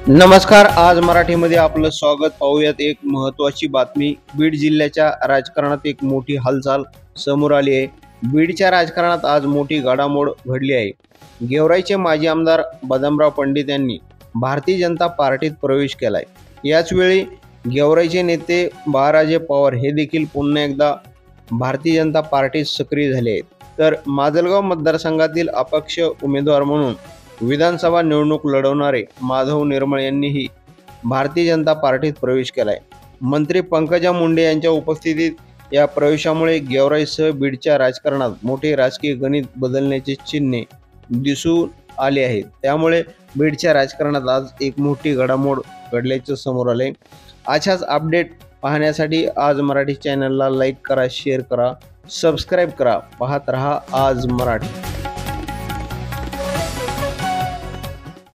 नमस्कार. आज मराठीमध्ये आपलं स्वागत. पाहूयात एक महत्त्वाची बातमी. बीड जिल्ह्याच्या राजकारणात एक मोठी हालचाल समोर आली आहे. बीडच्या राजकारणात आज मोठी घडामोड घडली आहे. गेवराईचे माजी आमदार बदामराव पंडित यांनी भारतीय जनता पार्टीत प्रवेश केलाय. याच वेळी गेवराईचे नेते बाळाराजे पवार हे देखील पुन्हा एकदा भारतीय जनता पार्टीत सक्रिय झाले आहेत. तर माजलगाव मतदारसंघातील अपक्ष उमेदवार म्हणून विधानसभा निवडणूक लढवणारे माधव निर्मळ यांनीही भारतीय जनता पार्टीत प्रवेश केलाय. मंत्री पंकजा मुंडे यांच्या उपस्थितीत या प्रवेशामुळे गेवराईसह बीडच्या राजकारणात मोठे राजकीय गणित बदलण्याचे चिन्हे दिसून आले आहेत. त्यामुळे बीडच्या राजकारणात आज एक मोठी घडामोड घडल्याचं समोर आले. अशाच अपडेट पाहण्यासाठी आज मराठी चॅनलला लाईक करा, शेअर करा, सबस्क्राईब करा. पाहत रहा आज मराठी.